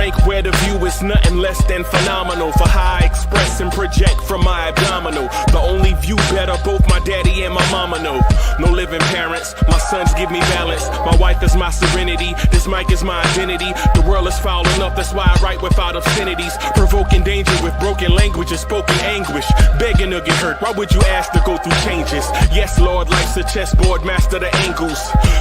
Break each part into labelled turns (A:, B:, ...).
A: blank where the view is nothing less than phenomenal. For how I express and project from my abdominal. The only view better, both my daddy and my mama know. No living parents, my sons give me balance. My wife is my serenity, this mic is my identity. The world is foul enough, that's why I write without obscenities. Provoking danger with broken language and spoken anguish. Begging to get hurt, why would you ask to go through changes? Yes, Lord, life's a chessboard, master the angles.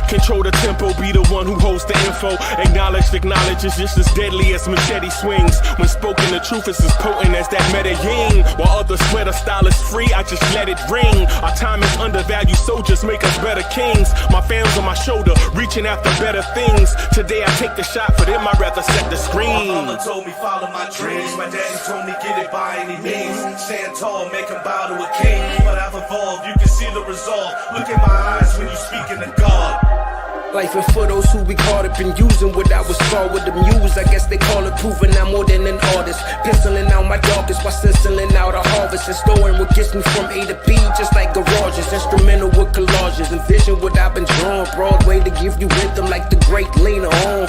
A: Control the tempo, be the one who holds the info. Acknowledge is just as deadly as machete swings. When spoken, the truth is as potent as that Medellin. While others swear the style is free, I just let it ring. Our time is undervalued, soldiers make us better kings. My fam's on my shoulder, reaching after better things. Today I take the shot, for them I'd rather set the screen.
B: My mama told me follow my dreams. My daddy told me get it by any means. Stand tall, make him bow to a king. But I've evolved, you can see the resolve. Look in my eyes when you speaking to God.
C: Life and for those who we caught up in using what I was taught with the muse. I guess they call it proving I'm more than an artist. Penciling out my darkest while stenciling out a harvest. And storing what gets me from A to B, just like garages. Instrumental with collages. Envision what I've been drawing. Broadway to give you rhythm like the great Lena Horne.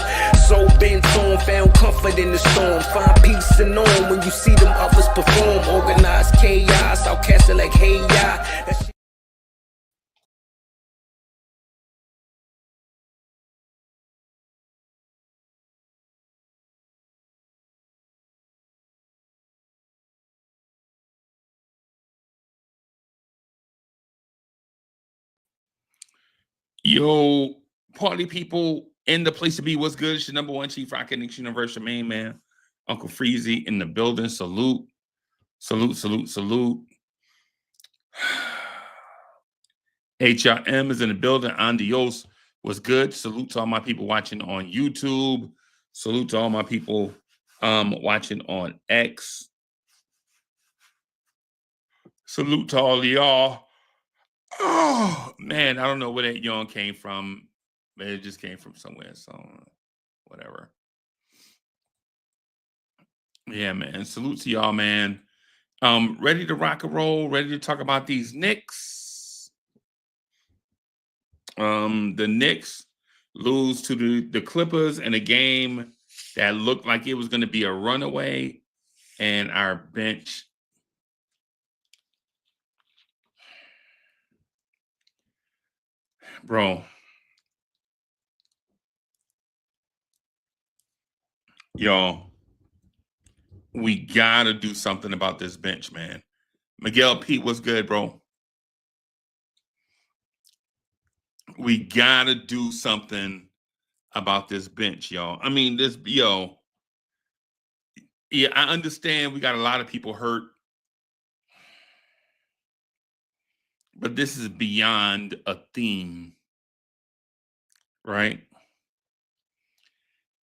C: So bent on, found comfort in the storm. Find peace and on when you see them others perform. Organized chaos, I'll cast it like hey ya.
D: Yo, party people in the place to be. What's good? It's your number one chief rocket Knicks Universe, your main man, Uncle Freezy in the building. Salute, salute, salute, salute. HRM is in the building. Andios was good. Salute to all my people watching on YouTube. Salute to all my people watching on X. Salute to all of y'all. Oh, man, I don't know where that yawn came from. But it just came from somewhere, so whatever. Yeah, man. Salute to y'all, man. Ready to rock and roll, ready to talk about these Knicks. The Knicks lose to the Clippers in a game that looked like it was going to be a runaway, and our bench bro. Y'all, we gotta do something about this bench, man. Miguel Pete, what's good, bro? We gotta do something about this bench, y'all. I mean, yeah, I understand we got a lot of people hurt, but this is beyond a theme, right?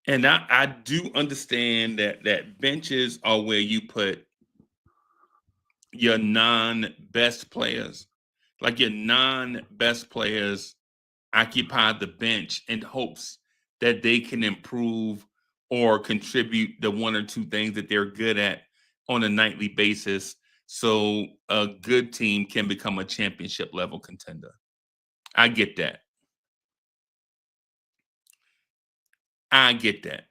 D: And I do understand that benches are where you put your non-best players. Like your non-best players occupy the bench in hopes that they can improve or contribute the one or two things that they're good at on a nightly basis so a good team can become a championship level contender. I get that. I get that.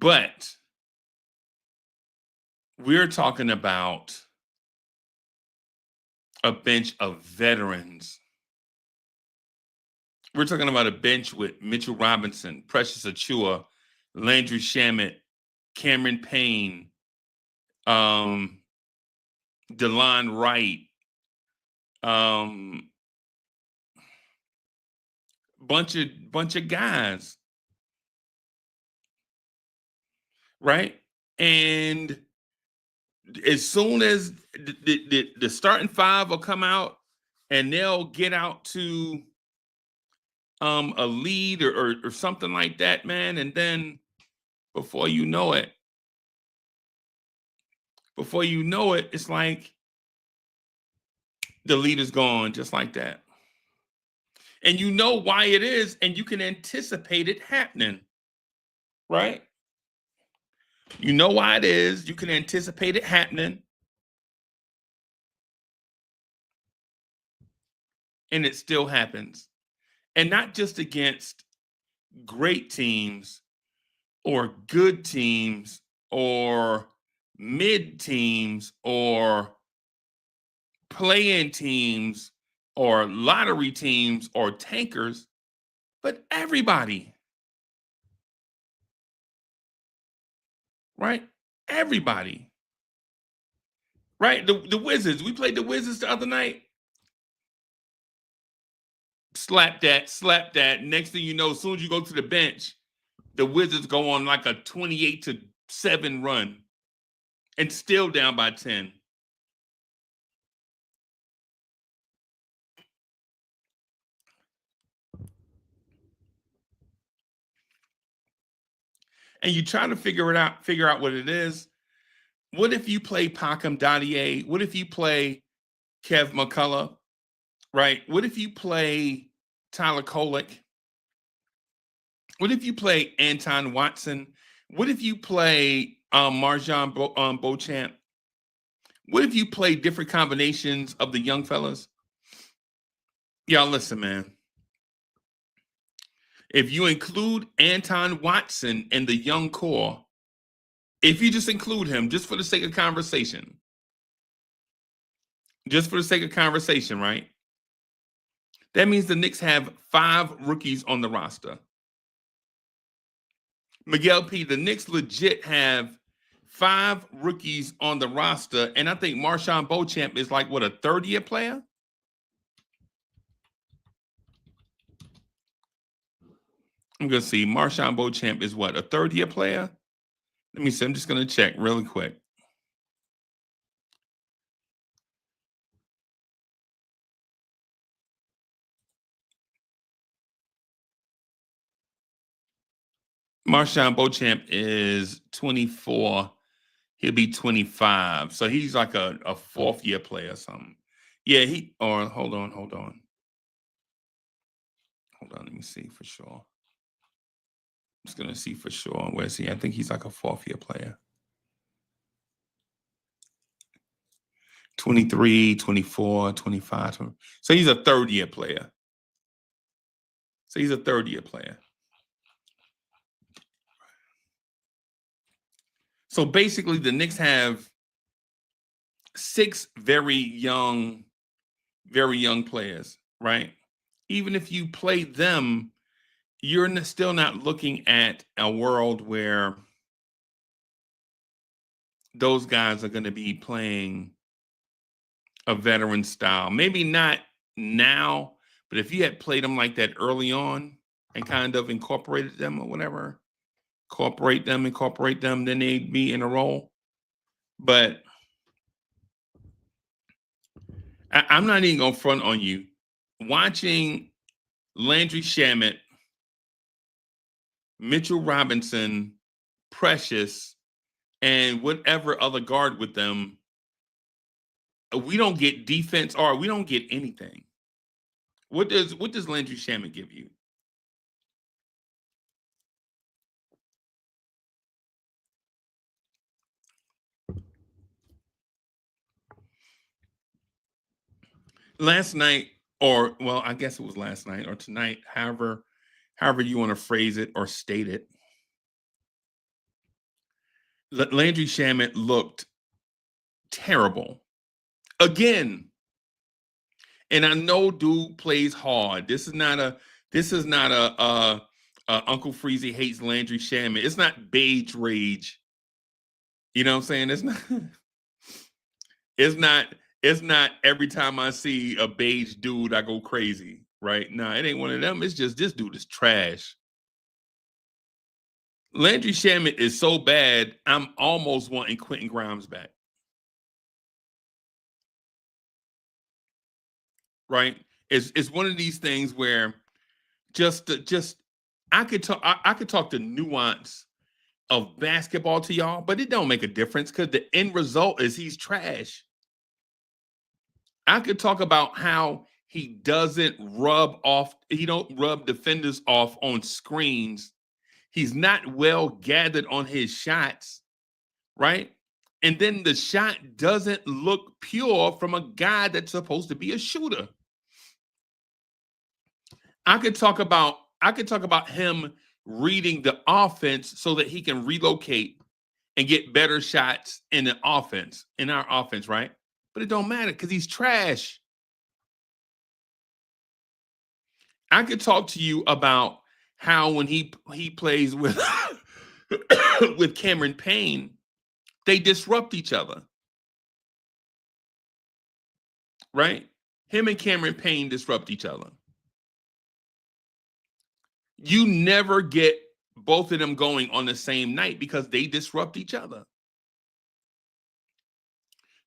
D: But we're talking about a bench of veterans. We're talking about a bench with Mitchell Robinson, Precious Achua, Landry Shamet, Cameron Payne, DeLon Wright, bunch of guys, right? And as soon as the starting five will come out and they'll get out to a lead or something like that, man, and then before you know it, it's like the lead is gone just like that. And you know why it is, and you can anticipate it happening, right? You know why it is. You can anticipate it happening. And it still happens. And not just against great teams, or good teams or mid teams or play-in teams or lottery teams or tankers, but everybody. Right? Everybody. Right? The Wizards. We played the Wizards the other night. Slap that. Next thing you know, as soon as you go to the bench, the Wizards go on like a 28-7 run and still down by 10. And you try to figure out what it is. What if you play Pacom Dadier? What if you play Kev McCullough? Right? What if you play Tyler Kolek? What if you play Anton Watson? What if you play Marjan Beauchamp? What if you play different combinations of the young fellas? Y'all listen, man. If you include Anton Watson in the young core, if you just include him, just for the sake of conversation, right? That means the Knicks have 5 rookies on the roster. Miguel P., the Knicks legit have 5 rookies on the roster, and I think Marjan Beauchamp is like, what, a third-year player? I'm going to see. Marjan Beauchamp is what, a third-year player? Let me see. I'm just going to check really quick. Marjan Beauchamp is 24. He'll be 25. So he's like a 4th-year player or something. Yeah, hold on. Hold on, let me see for sure. I'm just going to see for sure. Where's he? I think he's like a 4th-year player. 23, 24, 25. 20. So he's a 3rd-year player. So basically, the Knicks have 6 very young players, right? Even if you play them, you're still not looking at a world where those guys are going to be playing a veteran style. Maybe not now, but if you had played them like that early on and kind of incorporated them or whatever, incorporate them, then they'd be in a role. But I'm not even going to front on you. Watching Landry Shamet, Mitchell Robinson, Precious, and whatever other guard with them, we don't get defense or we don't get anything. What does Landry Shamet give you? Last night, or well, I guess it was last night or tonight, however you want to phrase it or state it, Landry Shamet looked terrible again. And I know dude plays hard. This is not a Uncle Freezy hates Landry Shamet. It's not beige rage. You know what I'm saying? It's not every time I see a beige dude, I go crazy, right? No, it ain't one of them. It's just this dude is trash. Landry Shamet is so bad, I'm almost wanting Quentin Grimes back. Right? It's one of these things where just I could talk the nuance of basketball to y'all, but it don't make a difference because the end result is he's trash. I could talk about how he don't rub defenders off on screens. He's not well gathered on his shots, right? And then the shot doesn't look pure from a guy that's supposed to be a shooter. I could talk about him reading the offense so that he can relocate and get better shots in the offense, in our offense, right? But it don't matter because he's trash. I could talk to you about how when he plays with with Cameron Payne, they disrupt each other. Right? Him and Cameron Payne disrupt each other. You never get both of them going on the same night because they disrupt each other.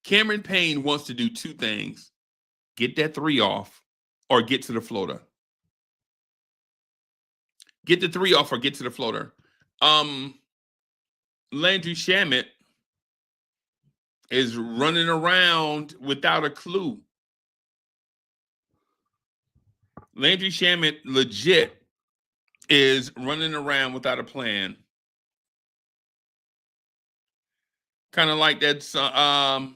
D: Cameron Payne wants to do two things: get that three off or get to the floater. Get the three off or get to the floater. Landry Shamet is running around without a clue. Landry Shamet legit is running around without a plan. Kind of like that's the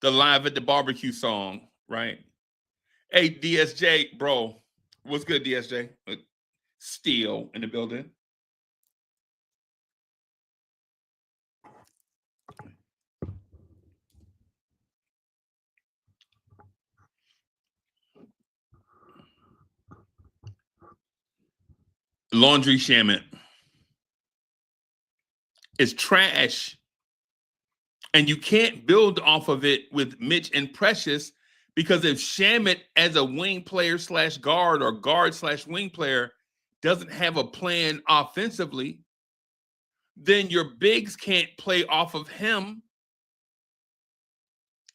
D: Live at the Barbecue song, right? Hey, DSJ, bro. What's good, DSJ? Steel in the building. Laundry Shamet is trash. And you can't build off of it with Mitch and Precious, because if Shamet as a wing player / guard or guard / wing player doesn't have a plan offensively, then your bigs can't play off of him.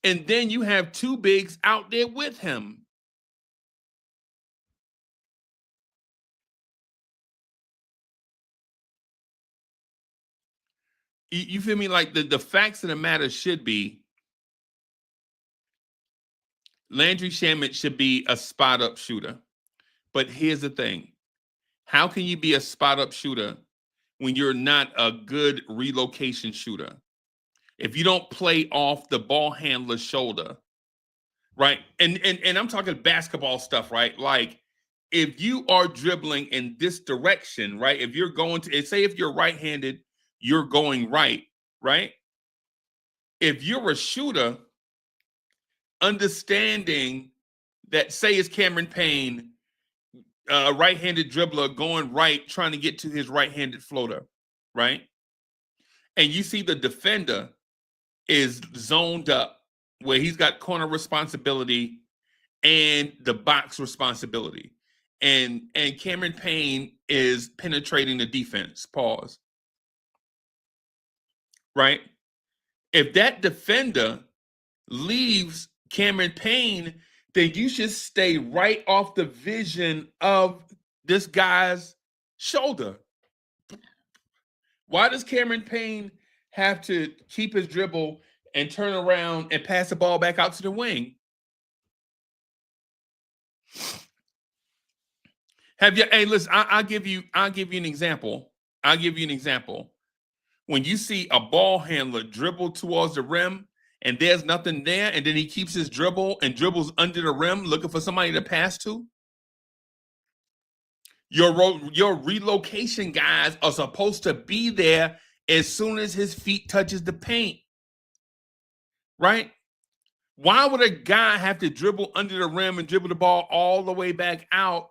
D: And then you have two bigs out there with him. You feel me? Like the facts of the matter should be Landry Shamet should be a spot-up shooter. But here's the thing. How can you be a spot-up shooter when you're not a good relocation shooter? If you don't play off the ball handler's shoulder, right? And I'm talking basketball stuff, right? Like if you are dribbling in this direction, right? If you're going to, say if you're right-handed, you're going right? If you're a shooter, understanding that, say it's Cameron Payne, a right-handed dribbler going right, trying to get to his right-handed floater, right? And you see the defender is zoned up where he's got corner responsibility and the box responsibility. And Cameron Payne is penetrating the defense, pause. Right? If that defender leaves Cameron Payne, then you should stay right off the vision of this guy's shoulder. Why does Cameron Payne have to keep his dribble and turn around and pass the ball back out to the wing? Hey, listen, I'll give you an example. When you see a ball handler dribble towards the rim and there's nothing there, and then he keeps his dribble and dribbles under the rim looking for somebody to pass to, your relocation guys are supposed to be there as soon as his feet touches the paint, right? Why would a guy have to dribble under the rim and dribble the ball all the way back out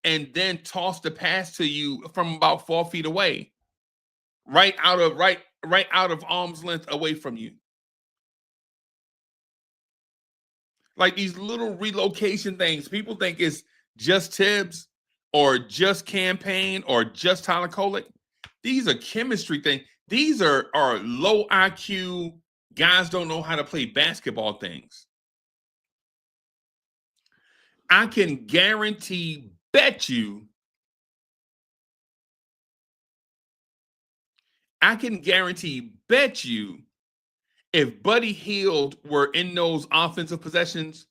D: and then toss the pass to you from about 4 feet away, right out of arm's length away from you? Like these little relocation things, people think it's just Tibbs or just Campaign or just Tyler Kolek. These are chemistry things. These are low IQ guys don't know how to play basketball things. I can bet you if Buddy Hield were in those offensive possessions,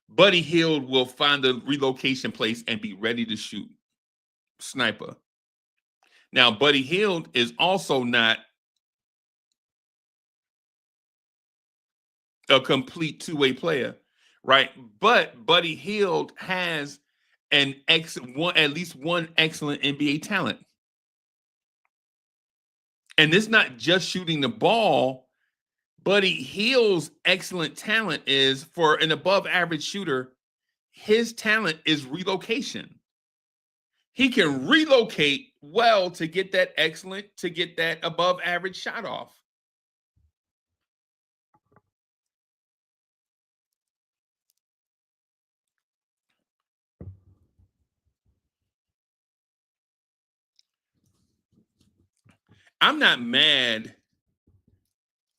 D: Buddy Hield will find the relocation place and be ready to shoot. Sniper. Now, Buddy Hield is also not a complete two-way player, right? But Buddy Hield has at least one excellent NBA talent. And it's not just shooting the ball. Buddy Hield's excellent talent is, for an above average shooter, his talent is relocation. He can relocate well to get that above average shot off. I'm not mad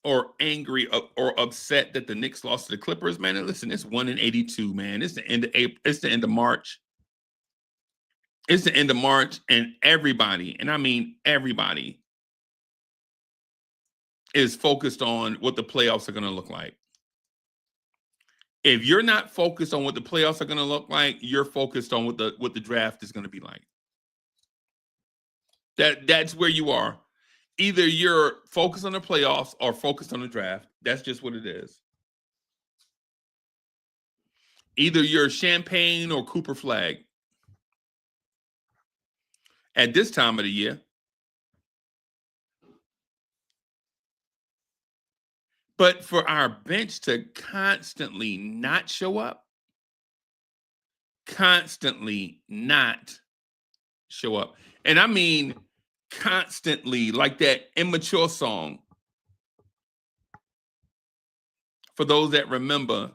D: or angry or upset that the Knicks lost to the Clippers, man. And listen, it's 1-82, man. It's the end of April. It's the end of March. It's the end of March, and everybody, and I mean everybody, is focused on what the playoffs are going to look like. If you're not focused on what the playoffs are going to look like, you're focused on what the draft is going to be like. That's where you are. Either you're focused on the playoffs or focused on the draft. That's just what it is. Either you're Champagne or Cooper Flag. At this time of the year. But for our bench to constantly not show up, and I mean constantly, like that Immature song. For those that remember,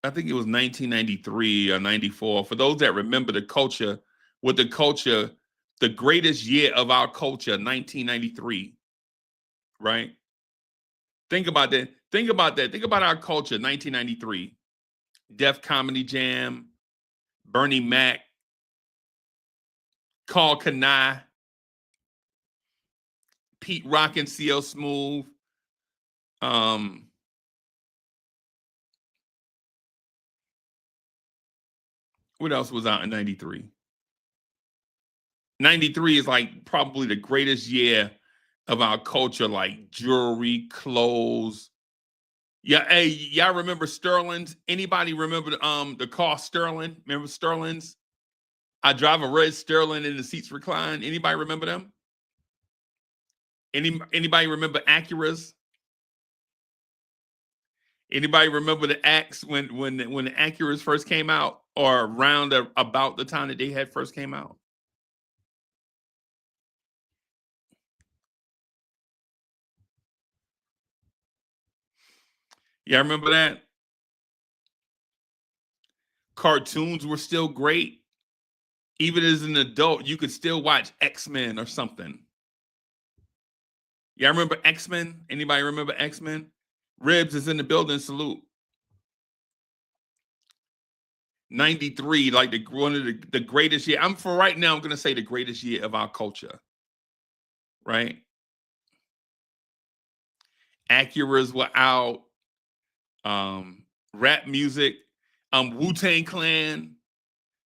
D: I think it was 1993 or 94. For those that remember the greatest year of our culture, 1993. Right? Think about that. Think about our culture, 1993. Def Comedy Jam, Bernie Mac, Carl Kanai, Pete Rock and CL Smooth. What else was out in 93? 93 is like probably the greatest year of our culture, like jewelry, clothes. Yeah, hey, y'all remember Sterling's? Anybody remember the car Sterling? Remember Sterling's? I drive a red Sterling and the seats recline. Anybody remember them? Anybody remember Acuras? Anybody remember the Axe when the Acuras first came out, or around about the time that they had first came out? Yeah, I remember that. Cartoons were still great. Even as an adult, you could still watch X-Men or something. Yeah, I remember X-Men. Anybody remember X-Men? Ribs is in the building. Salute. 93, like one of the greatest year. For right now, I'm going to say the greatest year of our culture. Right? Acuras were out. Rap music. Wu-Tang Clan.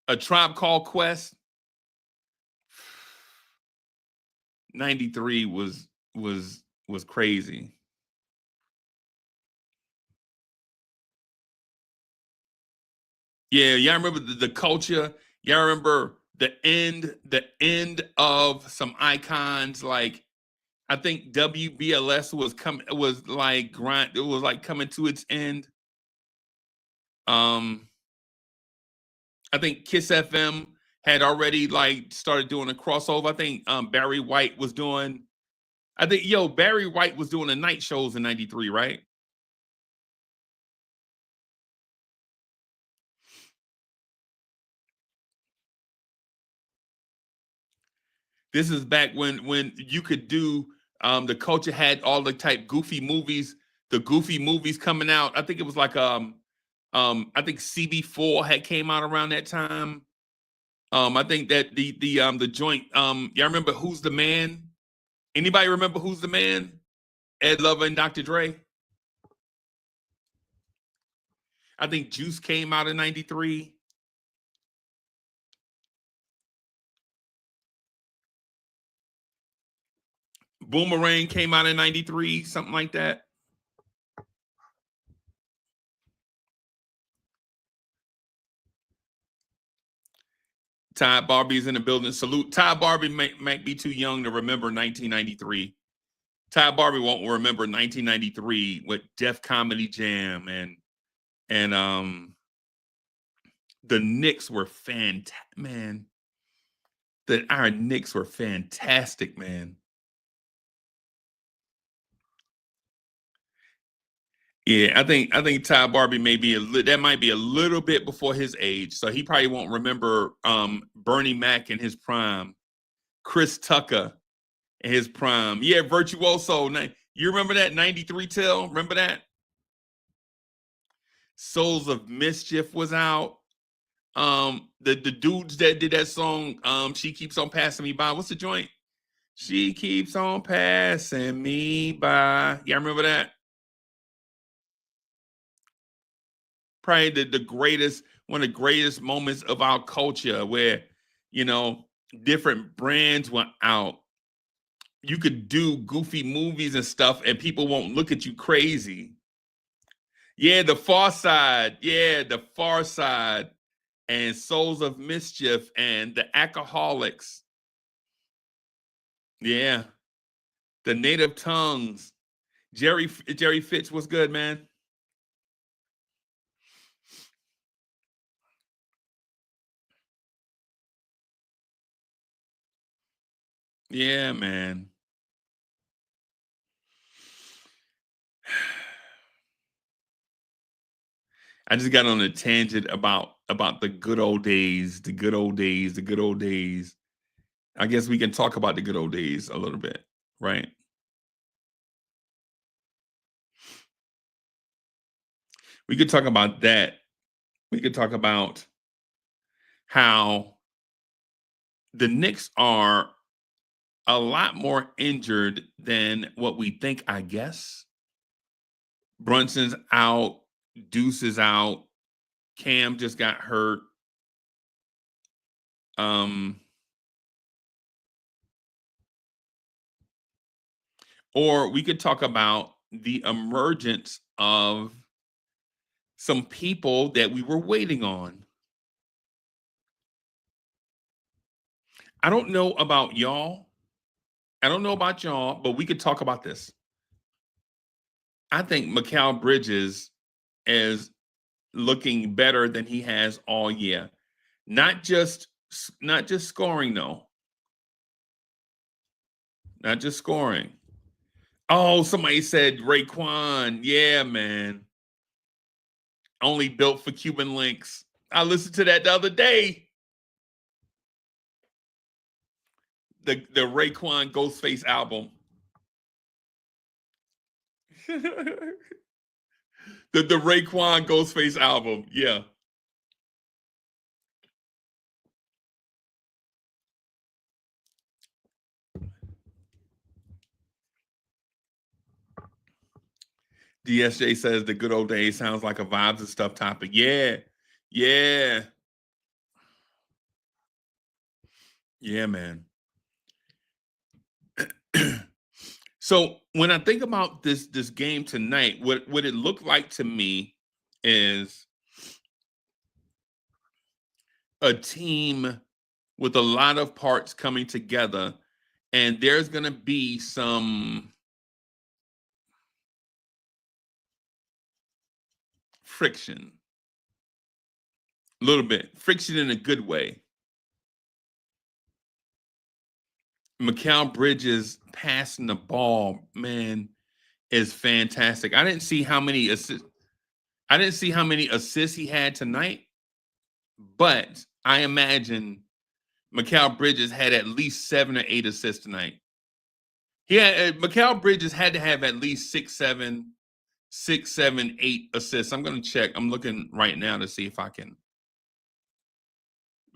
D: A Tribe Called Quest. 93 was crazy. Yeah, y'all remember the culture. Y'all remember the end of some icons, like I think WBLS was coming to its end. I think Kiss FM had already started doing a crossover. I think Barry White was doing the night shows in 93, right? This is back when you could do the culture had all the type goofy movies, the goofy movies coming out. I think it was like I think CB4 had came out around that time. I think that the joint y'all remember Who's the Man? Anybody remember Who's the Man? Ed Lover and Dr. Dre. I think Juice came out in 93. Boomerang came out in 93, something like that. Ty Barbie's in the building. Salute. Ty Barbie might be too young to remember 1993. Ty Barbie won't remember 1993 with Def Comedy Jam and the Knicks were fantastic, man. Our Knicks were fantastic, man. Yeah, I think Ty Barbie may be that might be a little bit before his age, so he probably won't remember Bernie Mac in his prime, Chris Tucker in his prime. Yeah, Virtuoso. You remember that 93 till? Remember that? Souls of Mischief was out. The dudes that did that song, She Keeps on Passing Me By. What's the joint? She keeps on passing me by. Yeah, I remember that. Probably the greatest, one of the greatest moments of our culture where, you know, different brands went out. You could do goofy movies and stuff and people won't look at you crazy. Yeah, The Far Side. Yeah, The Far Side and Souls of Mischief and The Alcoholics. Yeah. The Native Tongues. Jerry Fitz was good, man. Yeah, man. I just got on a tangent about the good old days, the good old days, the good old days. I guess we can talk about the good old days a little bit, right? We could talk about that. We could talk about how the Knicks are a lot more injured than what we think, I guess. Brunson's out, Deuce is out, Cam just got hurt. Or we could talk about the emergence of some people that we were waiting on. I don't know about y'all. But we could talk about this. I think Mikal Bridges is looking better than he has all year. Not just scoring though. Not just scoring. Oh, somebody said Raekwon. Yeah, man. Only built for Cuban links. I listened to that the other day. The Raekwon Ghostface album. the Raekwon Ghostface album. Yeah. DSJ says the good old days sounds like a vibes and stuff topic. Yeah. Yeah. Yeah, man. So when I think about this game tonight, what it looked like to me is a team with a lot of parts coming together, and there's going to be some friction. A little bit. Friction in a good way. Mikal Bridges passing the ball, man, is fantastic. I didn't see how many assists he had tonight, but I imagine Mikal Bridges had at least 7 or 8 assists tonight. Mikal Bridges had to have at least 6, 7, 8 assists. I'm going to check. I'm looking right now to see if I can,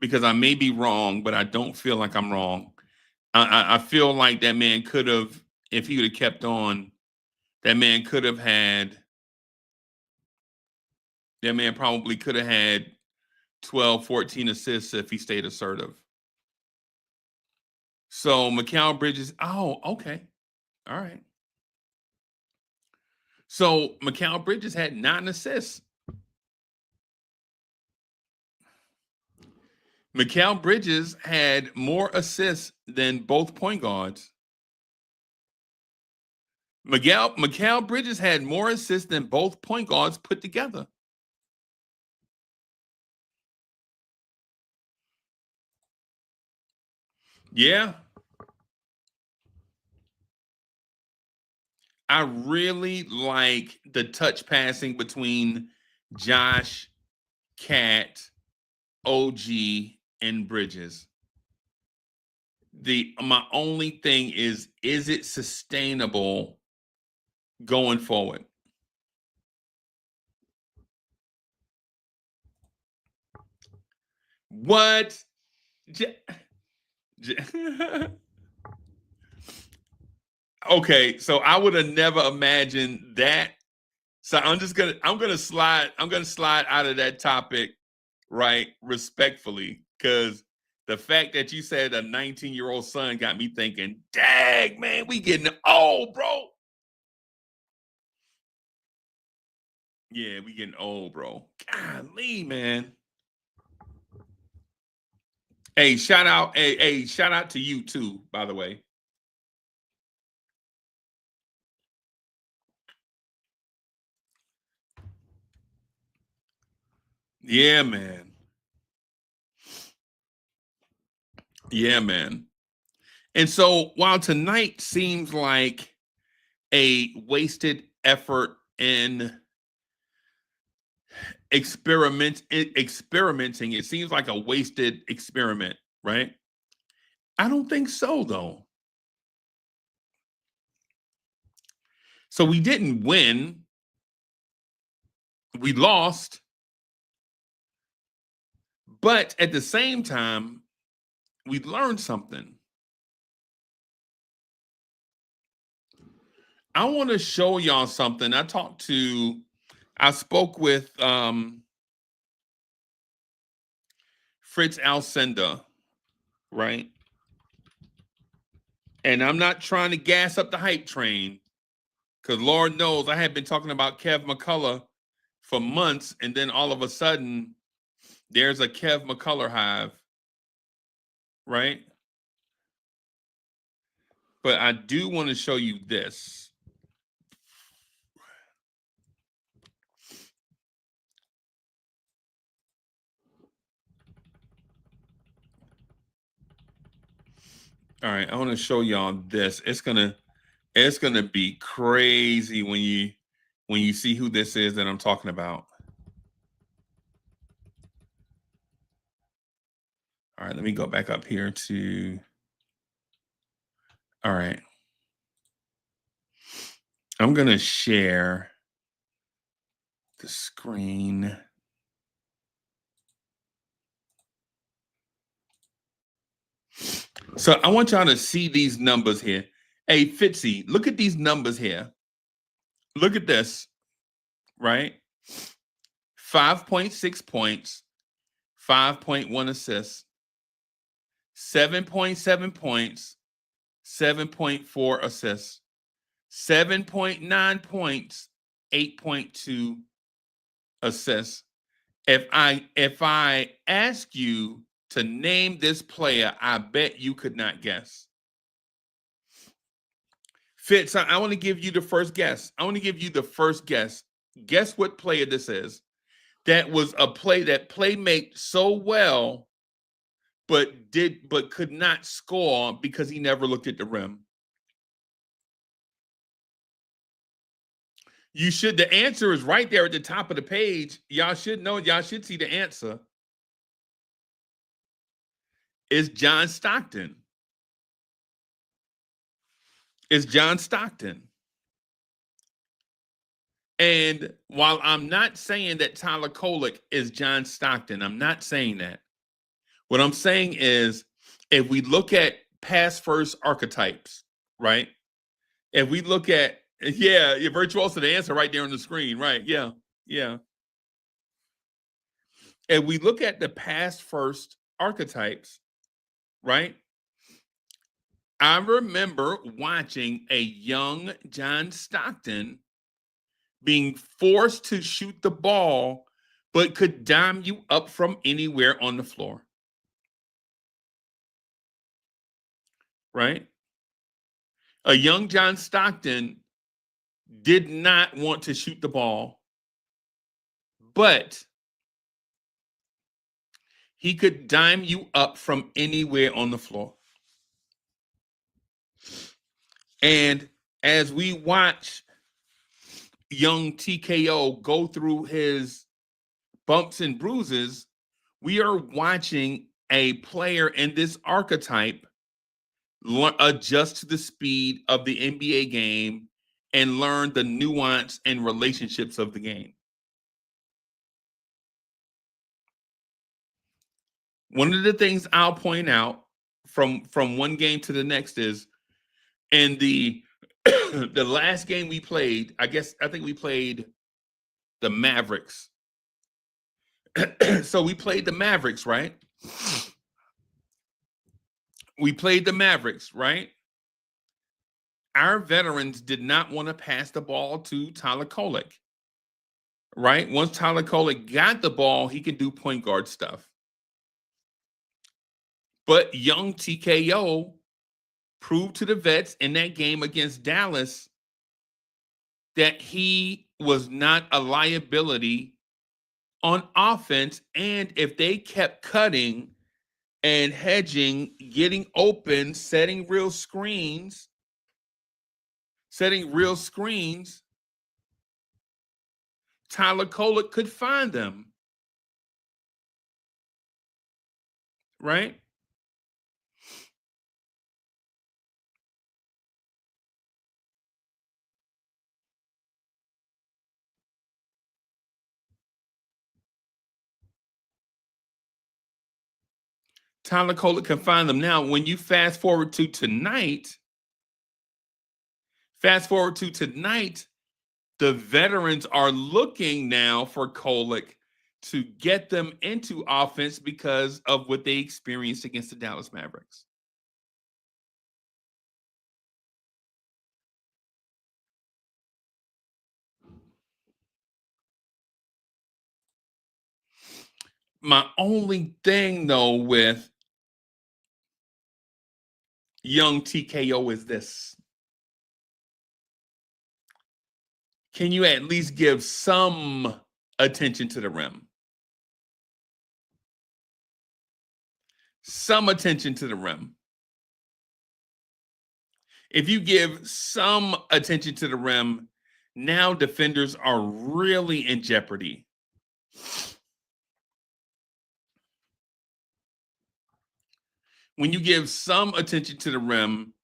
D: because I may be wrong, but I don't feel like I'm wrong. I feel like that man could have, if he would have kept on, that man probably could have had 12, 14 assists if he stayed assertive. So Mikal Bridges, oh, okay. All right. So Mikal Bridges had 9 assists. Mikal Bridges had more assists than both point guards. Mikal Bridges had more assists than both point guards put together. Yeah. I really like the touch passing between Josh, Cat, OG, and Bridges. My only thing is it sustainable going forward? What? Okay, so I would have never imagined that. So I'm gonna slide out of that topic, right, respectfully, because the fact that you said a 19-year-old son got me thinking, dang, man, we getting old, bro. Yeah, we getting old, bro. Golly, man. Hey, shout out to you too, by the way. Yeah, man. Yeah, man. And so while tonight seems like a wasted effort in experimenting, it seems like a wasted experiment, right? I don't think so, though. So we didn't win. We lost. But at the same time, we learned something. I want to show y'all something. I spoke with Fritz Alcindor, right? And I'm not trying to gas up the hype train, because Lord knows I had been talking about Kev McCullough for months, and then all of a sudden, there's a Kev McCullough hive, right? But I do want to show you this. All right, I want to show y'all this. It's gonna be crazy when you see who this is that I'm talking about. All right, let me go back up here to. All right, I'm gonna share the screen. So I want y'all to see these numbers here. Hey, Fitzy, look at these numbers here. Look at this, right? 5.6 points, 5.1 assists, 7.7 points, 7.4 assists, 7.9 points, 8.2 assists. If I ask you to name this player, I bet you could not guess. Fitz, I want to give you the first guess. Guess what player this is. That was a play that playmate so well, but could not score because he never looked at the rim. You should. The answer is right there at the top of the page. Y'all should know. Y'all should see the answer. It's John Stockton. It's John Stockton. And while I'm not saying that Tyler Kolek is John Stockton, I'm not saying that. What I'm saying is, if we look at pass first archetypes, right? If we look at, yeah, Virtuoso, the answer right there on the screen, right? Yeah. If we look at the pass first archetypes, right? I remember watching a young John Stockton being forced to shoot the ball, but could dime you up from anywhere on the floor. right? A young John Stockton did not want to shoot the ball, but he could dime you up from anywhere on the floor. And as we watch young TKO go through his bumps and bruises, we are watching a player in this archetype adjust to the speed of the NBA game and learn the nuance and relationships of the game. One of the things I'll point out from one game to the next is in the the last game we played, I think we played the Mavericks. So we played the Mavericks, right? We played the Mavericks, right? Our veterans did not want to pass the ball to Tyler Kolek, right? Once Tyler Kolek got the ball, he could do point guard stuff. But young TKO proved to the vets in that game against Dallas that he was not a liability on offense. And if they kept cutting and hedging, getting open, setting real screens, Tyler Kolek could find them, right? Tyler Kolek can find them. Now, when you fast forward to tonight, the veterans are looking now for Kolek to get them into offense because of what they experienced against the Dallas Mavericks. My only thing, though, with young TKO is this. Can you at least give some attention to the rim? Some attention to the rim. If you give some attention to the rim, now defenders are really in jeopardy. When you give some attention to the rim,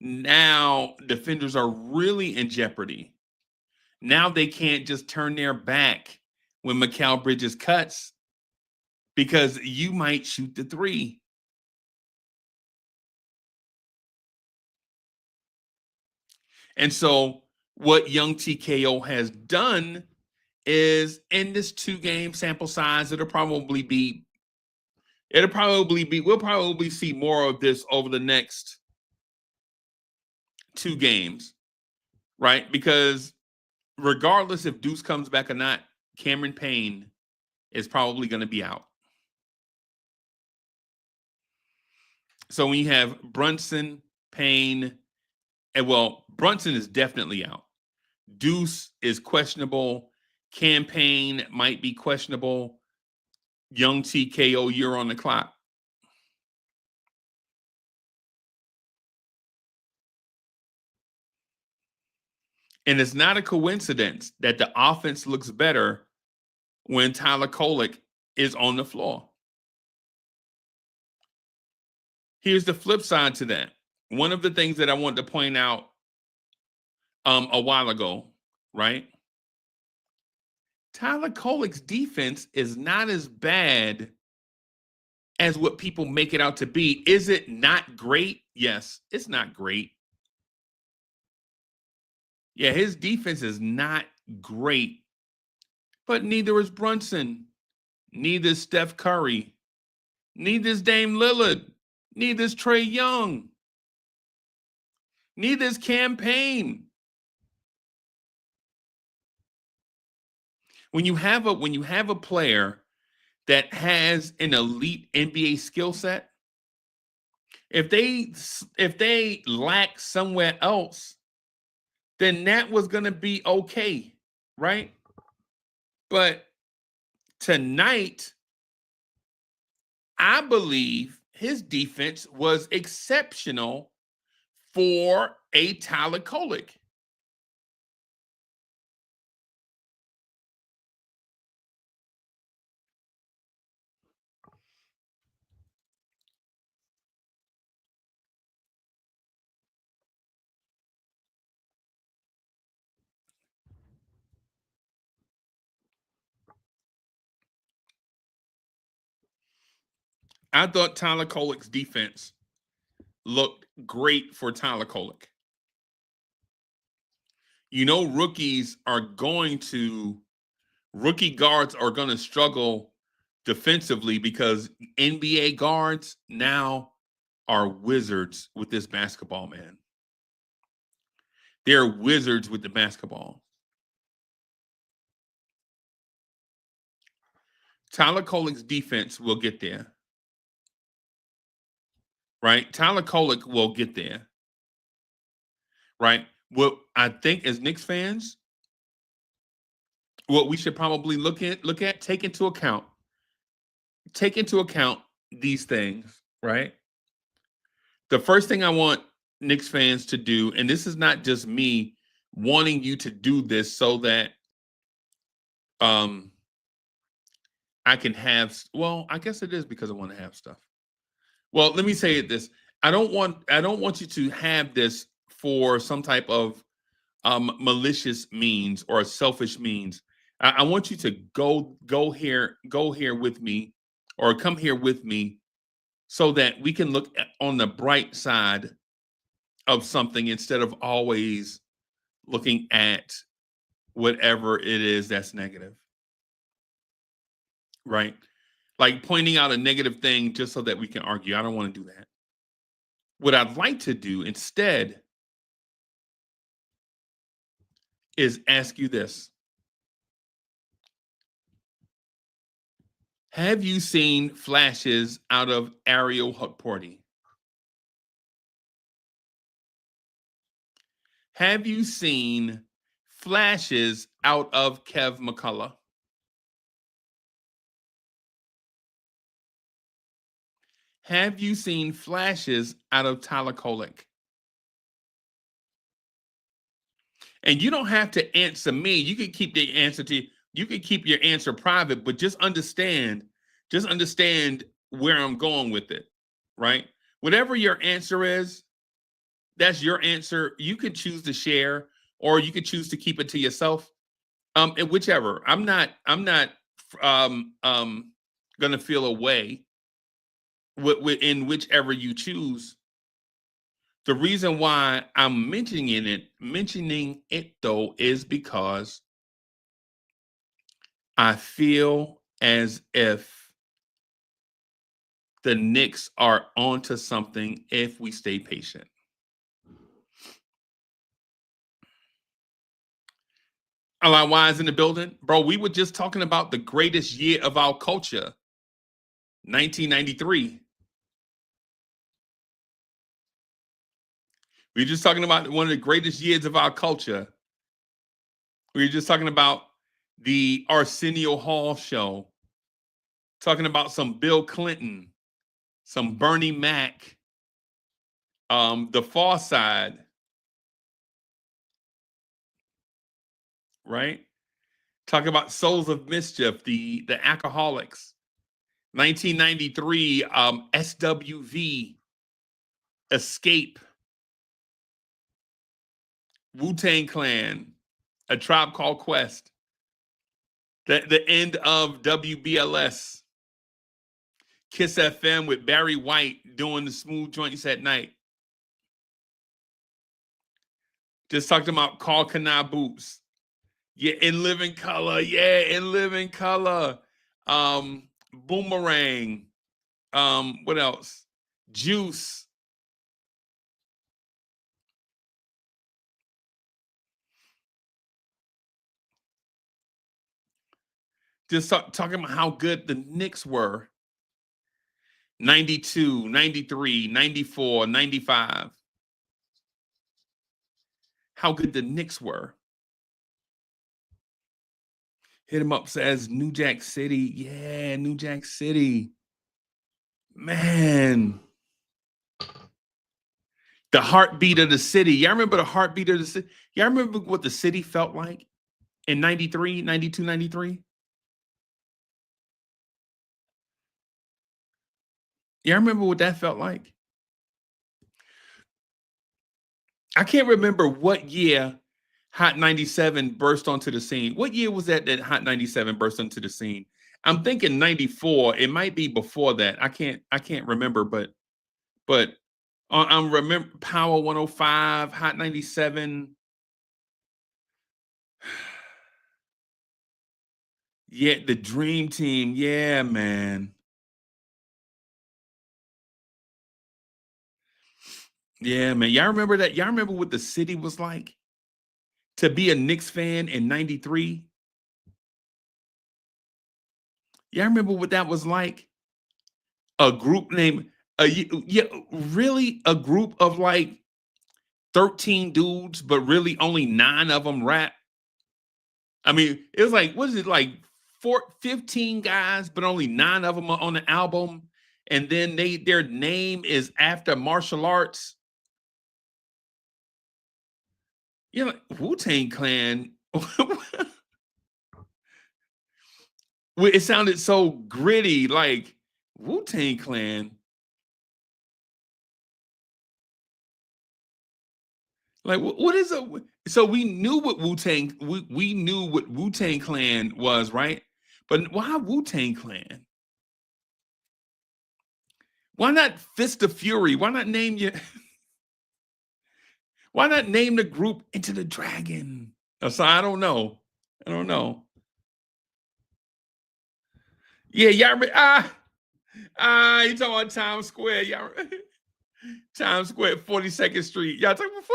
D: now defenders are really in jeopardy. Now they can't just turn their back when Mikal Bridges cuts because you might shoot the three. And so what young TKO has done is in this 2-game sample size, we'll probably see more of this over the next 2 games, right? Because regardless if Deuce comes back or not, Cameron Payne is probably going to be out. So when you have Brunson, Payne, and Brunson is definitely out. Deuce is questionable. Cam Payne might be questionable. Young TKO, you're on the clock. And it's not a coincidence that the offense looks better when Tyler Kolek is on the floor. Here's the flip side to that. One of the things that I wanted to point out a while ago, right? Tyler Kolek's defense is not as bad as what people make it out to be. Is it not great? Yes, it's not great. Yeah, his defense is not great, but neither is Brunson, neither is Steph Curry, neither is Dame Lillard, neither is Trae Young, neither is Cam Payne. When you have a player that has an elite NBA skill set, If they lack somewhere else, then that was going to be okay, right? But tonight, I believe his defense was exceptional for a Tyler Kolek. I thought Tyler Kolek's defense looked great for Tyler Kolek. You know, rookie guards are going to struggle defensively because NBA guards now are wizards with this basketball, man. They're wizards with the basketball. Tyler Kolek's defense will get there. Right? Tyler Kolek will get there. Right? What I think as Knicks fans, what we should probably look at, take into account these things, right? The first thing I want Knicks fans to do, and this is not just me wanting you to do this so that I can have, well, I guess it is because I want to have stuff. Well, let me say it this. I don't want you to have this for some type of malicious means or selfish means. I want you to go here with me, or come here with me, so that we can look on the bright side of something instead of always looking at whatever it is that's negative. Right? Like pointing out a negative thing just so that we can argue. I don't want to do that. What I'd like to do instead is ask you this. Have you seen flashes out of Ariel Hukporti? Have you seen flashes out of Kev McCullough? Have you seen flashes out of Tyler Kolek? And you don't have to answer me. You can keep the answer you can keep your answer private, but just understand where I'm going with it, right? Whatever your answer is, that's your answer. You could choose to share, or you could choose to keep it to yourself. And whichever. I'm not gonna feel a way in whichever you choose. The reason why I'm mentioning it though, is because I feel as if the Knicks are onto something if we stay patient. A lot wise in the building. Bro, we were just talking about the greatest year of our culture, 1993. We were just talking about one of the greatest years of our culture. We were just talking about the Arsenio Hall show, talking about some Bill Clinton, some Bernie Mac, the Far Side, right? Talking about Souls of Mischief, the Alcoholics, 1993, SWV, Escape, Wu-Tang Clan, A Tribe Called Quest, the end of WBLS, Kiss FM with Barry White doing the smooth joints at night. Just talked about Call Kana Boots. Yeah, In Living Color. Yeah, In Living Color. Boomerang. What else? Juice. Just talking about how good the Knicks were. 92, 93, 94, 95. How good the Knicks were. Hit him up, says New Jack City. Yeah, New Jack City. Man. The heartbeat of the city. Y'all remember the heartbeat of the city? Y'all remember what the city felt like in 93, 92, 93? Y'all remember what that felt like? I can't remember what year Hot 97 burst onto the scene. What year was that Hot 97 burst onto the scene? I'm thinking 94. It might be before that. I can't remember, but I'm remember Power 105, Hot 97. Yeah, the Dream Team. Yeah, man. Yeah, man. Y'all remember that? Y'all remember what the city was like to be a Knicks fan in 93? Y'all remember what that was like? A group named, yeah, really a group of like 13 dudes, but really only 9 of them rap. I mean, it was like, what is it, like 15 guys, but only 9 of them are on the album. And then their name is after martial arts. You know, Wu-Tang Clan. It sounded so gritty, like Wu-Tang Clan. Like, what is a? So we knew what Wu-Tang. We knew what Wu-Tang Clan was, right? But why Wu-Tang Clan? Why not Fist of Fury? Why not name your? Why not name the group Into the Dragon? So I don't know. I don't know. Yeah, y'all. You talking about Times Square? Y'all. Times Square, 42nd Street. Y'all talking about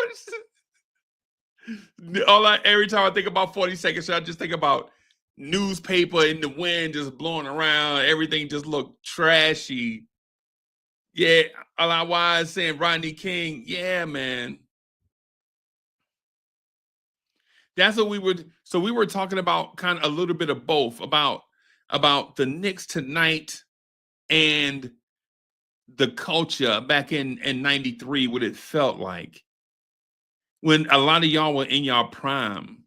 D: 42nd? Every time I think about 42nd Street, I just think about newspaper in the wind just blowing around. Everything just looked trashy. Yeah, a lot wise saying Rodney King. Yeah, man. That's what we would. So we were talking about kind of a little bit of both about the Knicks tonight and the culture back in 93, what it felt like when a lot of y'all were in y'all prime.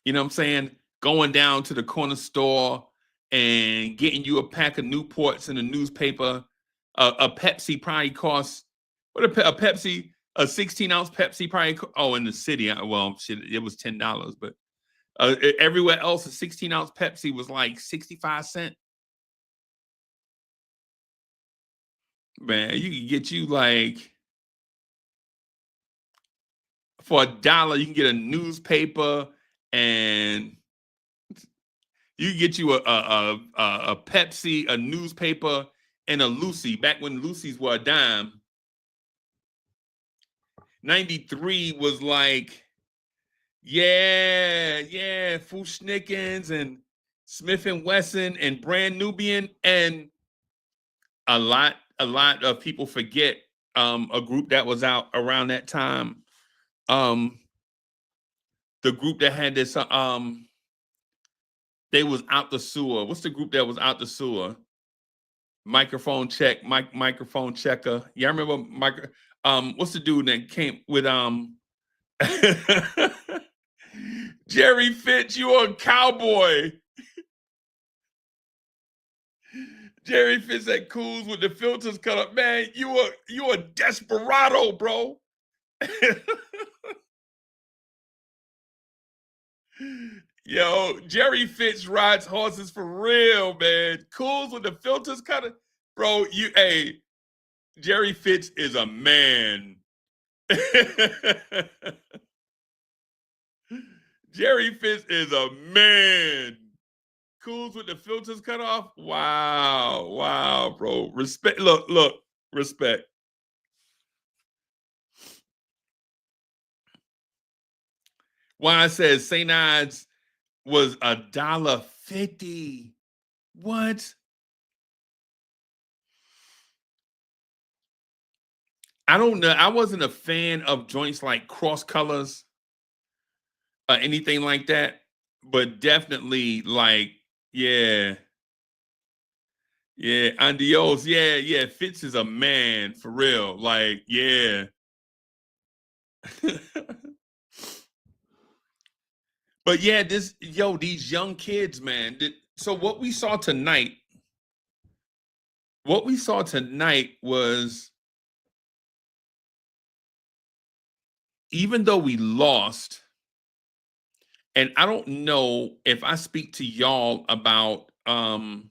D: You know what I'm saying? Going down to the corner store and getting you a pack of Newports in a newspaper. A Pepsi probably costs, what a Pepsi, a 16-ounce Pepsi probably, in the city, well, shit, it was $10, but everywhere else, a 16-ounce Pepsi was like 65 cents. Man, you can get you like, for $1, you can get a newspaper, and you can get you a Pepsi, a newspaper, and a Lucy. Back when Lucy's were a dime. 93 was like, yeah, Fushnikins and Smith and Wesson and Brand Nubian, and a lot of people forget a group that was out around that time. The group that had this they was out the sewer. What's the group that was out the sewer? Microphone check, microphone checker. Yeah, I remember what's the dude that came with Jerry Fitz, you a cowboy. Jerry Fitz at Cools with the filters cut up. Man, you a desperado, bro. Yo, Jerry Fitz rides horses for real, man. Cools with the filters cut up. Bro, Jerry Fitz is a man. Jerry Fitz is a man. Cools with the filters cut off. Wow, bro. Respect. Look, respect. Why I said St. Ides was $1.50. What? I don't know. I wasn't a fan of joints like Cross Colors or anything like that, but definitely like, yeah, yeah, Andios, yeah. Fitz is a man for real. Like, yeah. But yeah, these young kids, man. So what we saw tonight was, even though we lost, and I don't know if I speak to y'all about what's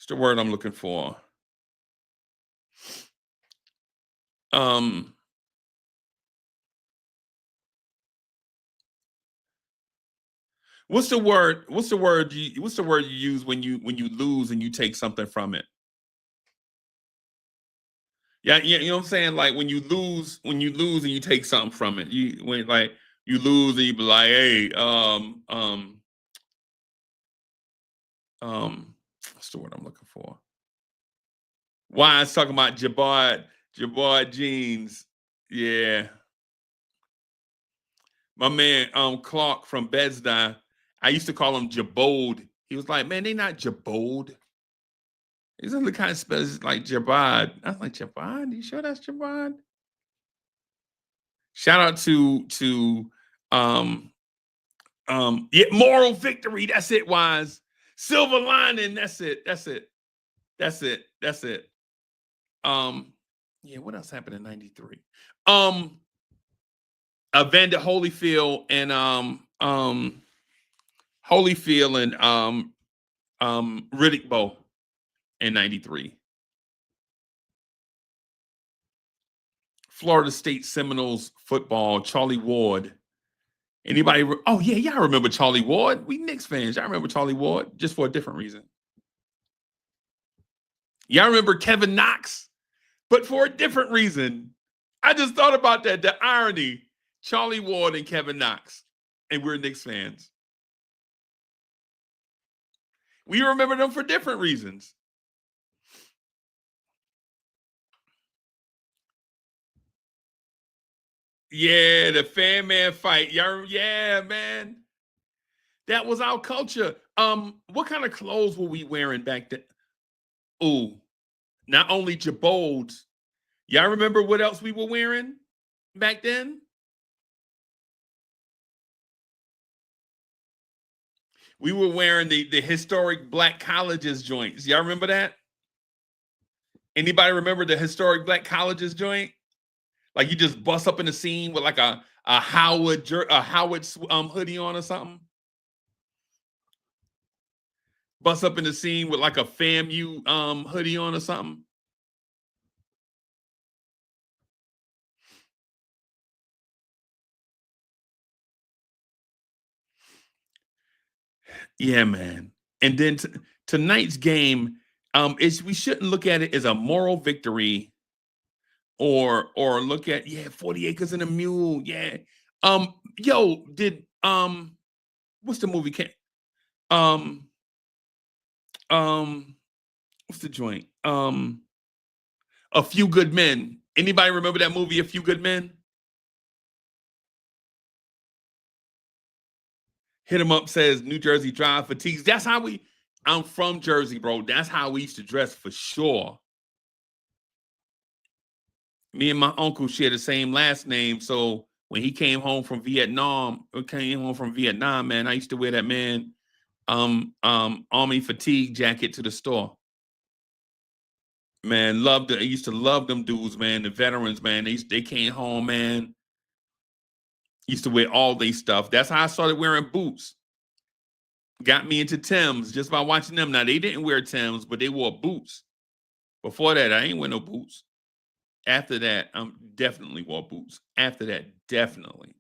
D: the word I'm looking for? Um what's the word you use when you lose and you take something from it? Yeah, you know what I'm saying? Like when you lose and you take something from it. When like you lose and you be like, hey, what's the word I'm looking for? Why I was talking about Jabard jeans. Yeah. My man Clark from Bed-Stuy, I used to call him Jabode. He was like, man, they not Jabode. He's the kind of spells like Jabad. I was like, Jabad? You sure that's Jabad? Shout out to um yeah, moral victory. That's it, Wise. Silver lining. That's it. That's it. That's it. That's it. Yeah, what else happened in 93? Evander Holyfield and Holyfield and Riddick Bowe in 93. Florida State Seminoles football, Charlie Ward. Anybody? Oh, yeah, y'all remember Charlie Ward? We Knicks fans. Y'all remember Charlie Ward, just for a different reason. Y'all remember Kevin Knox, but for a different reason. I just thought about that, the irony. Charlie Ward and Kevin Knox, and we're Knicks fans. We remember them for different reasons. Yeah, the fan man fight. Yeah, man. That was our culture. What kind of clothes were we wearing back then? Ooh, not only Jabodes. Y'all remember what else we were wearing back then? We were wearing the historic black colleges joints. Y'all remember that? Anybody remember the historic black colleges joint? Like you just bust up in the scene with like a Howard hoodie on or something. Bust up in the scene with like a FAMU hoodie on or something. Yeah, man. And then tonight's game, is we shouldn't look at it as a moral victory or look at 40 acres and a mule. Yeah. Yo, did what's the movie um um what's the joint? A Few Good Men. Anybody remember that movie, A Few Good Men? Hit him up says New Jersey Drive fatigues. I'm from Jersey, bro. That's how we used to dress for sure. Me and my uncle share the same last name. So when he came home from Vietnam, man, I used to wear that army fatigue jacket to the store. Man, I used to love them dudes, man. The veterans, man. They came home, man. Used to wear all their stuff. That's how I started wearing boots. Got me into Timbs just by watching them. Now they didn't wear Timbs, but they wore boots. Before that, I ain't wear no boots. After that, definitely wore boots. After that, definitely.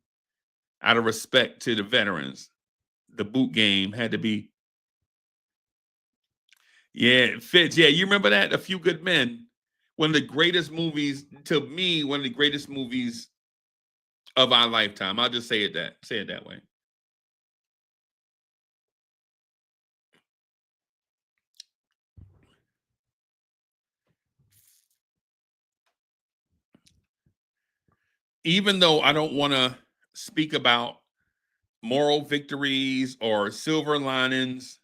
D: Out of respect to the veterans, the boot game had to be. Yeah, Fitz. Yeah, you remember that? A Few Good Men. One of the greatest movies, to me, one of the greatest movies of our lifetime. I'll just say it that way. even though I don't want to speak about moral victories or silver linings,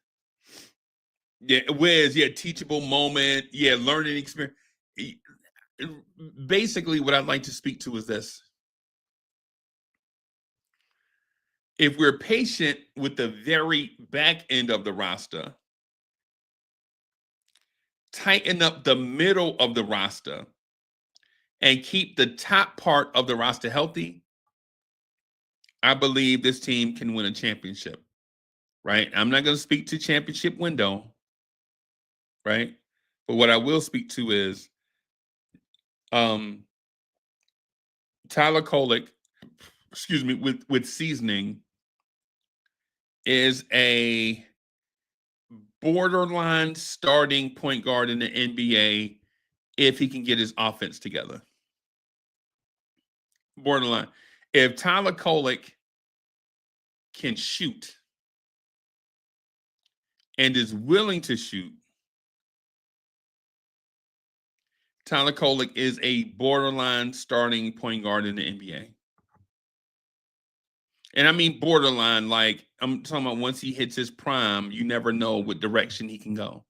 D: yeah, Wiz, yeah, teachable moment, yeah, learning experience. Basically, what I'd like to speak to is this. If we're patient with the very back end of the roster, tighten up the middle of the roster, and keep the top part of the roster healthy, I believe this team can win a championship, right? I'm not going to speak to championship window, right? But what I will speak to is um, Tyler Kolek, excuse me, with seasoning is a borderline starting point guard in the NBA if he can get his offense together. Borderline. If Tyler Kolek can shoot and is willing to shoot, Tyler Kolek is a borderline starting point guard in the NBA. And I mean borderline, like I'm talking about once he hits his prime, you never know what direction he can go.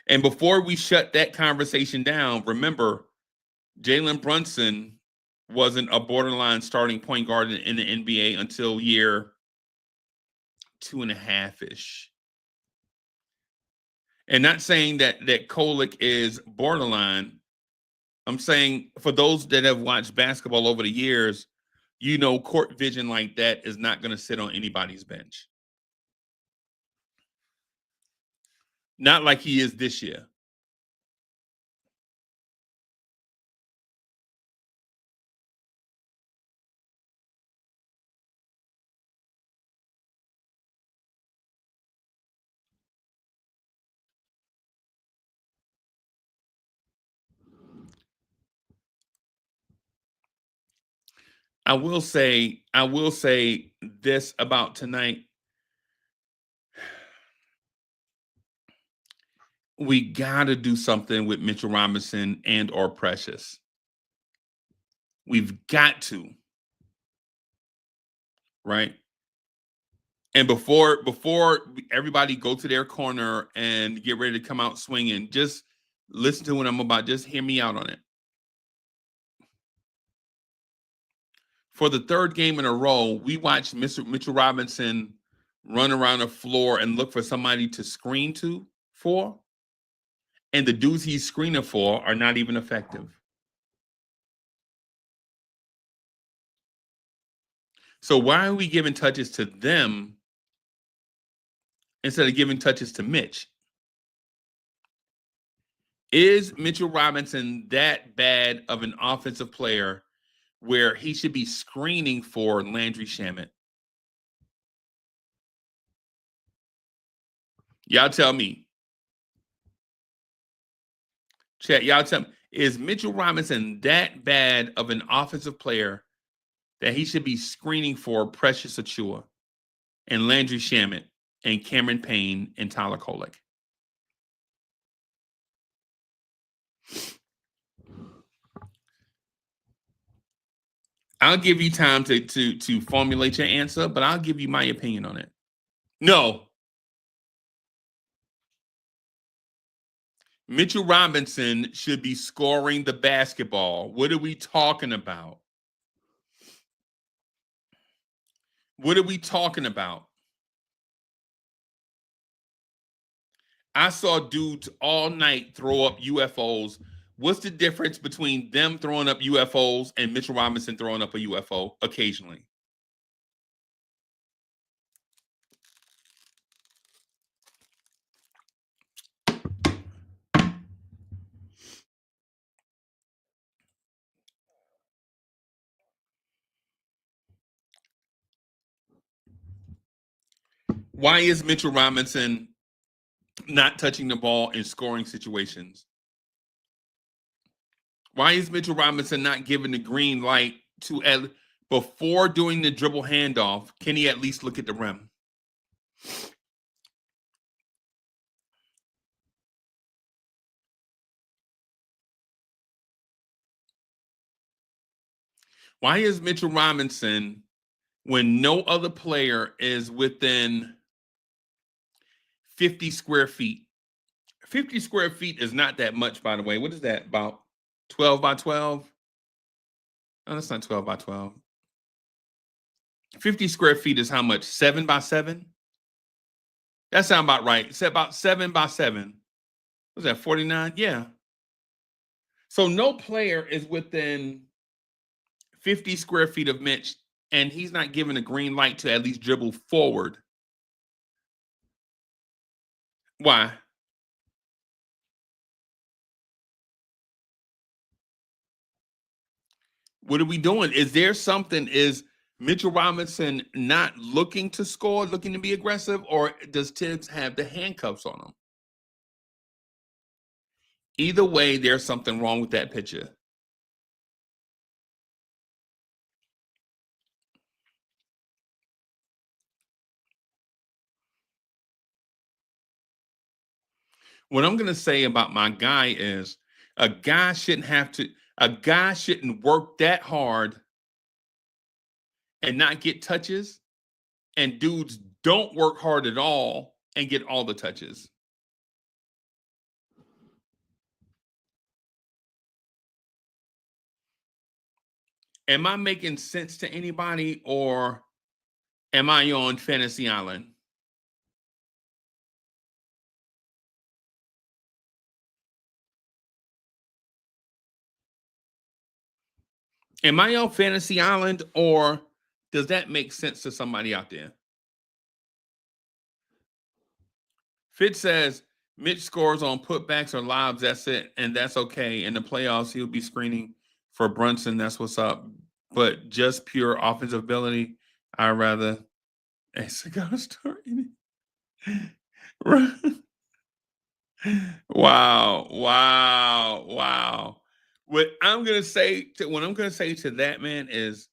D: And before we shut that conversation down, remember, Jalen Brunson wasn't a borderline starting point guard in the NBA until year 2.5-ish. And not saying that Kolek is borderline. I'm saying for those that have watched basketball over the years, you know, court vision like that is not going to sit on anybody's bench. Not like he is this year. I will say this about tonight. We got to do something with Mitchell Robinson and or Precious. We've got to. Right? And before everybody go to their corner and get ready to come out swinging, just listen to what I'm about. Just hear me out on it. For the third game in a row, we watched Mitchell Robinson run around the floor and look for somebody to screen for. And the dudes he's screening for are not even effective. So why are we giving touches to them instead of giving touches to Mitch? Is Mitchell Robinson that bad of an offensive player where he should be screening for Landry Shamet? Y'all tell me. Chat, y'all tell me. Is Mitchell Robinson that bad of an offensive player that he should be screening for Precious Achua and Landry Shamet and Cameron Payne and Tyler Kolek? I'll give you time to formulate your answer, but I'll give you my opinion on it. No. Mitchell Robinson should be scoring the basketball. What are we talking about? What are we talking about? I saw dudes all night throw up UFOs. What's the difference between them throwing up UFOs and Mitchell Robinson throwing up a UFO occasionally? Why is Mitchell Robinson not touching the ball in scoring situations? Why is Mitchell Robinson not given the green light to before doing the dribble handoff? Can he at least look at the rim? Why is Mitchell Robinson, when no other player is within 50 square feet? 50 square feet is not that much, by the way. What is that, about 12 by 12? No, that's not 12 by 12. 50 square feet is how much? 7 by 7? That sounds about right. It's about 7 by 7. Was that 49? Yeah. So no player is within 50 square feet of Mitch, and he's not given a green light to at least dribble forward. Why? What are we doing? Is there something? Is Mitchell Robinson not looking to score, looking to be aggressive, or does Tibbs have the handcuffs on him? Either way, there's something wrong with that picture. What I'm going to say about my guy is a guy shouldn't work that hard and not get touches, and dudes don't work hard at all and get all the touches. Am I making sense to anybody, or am I on Fantasy Island? Am I on Fantasy Island, or does that make sense to somebody out there? Fitz says Mitch scores on putbacks or lobs. That's it, and that's okay. In the playoffs, he'll be screening for Brunson. That's what's up. But just pure offensive ability, I'd rather a cigar store in it. Wow. What I'm gonna say to that man is,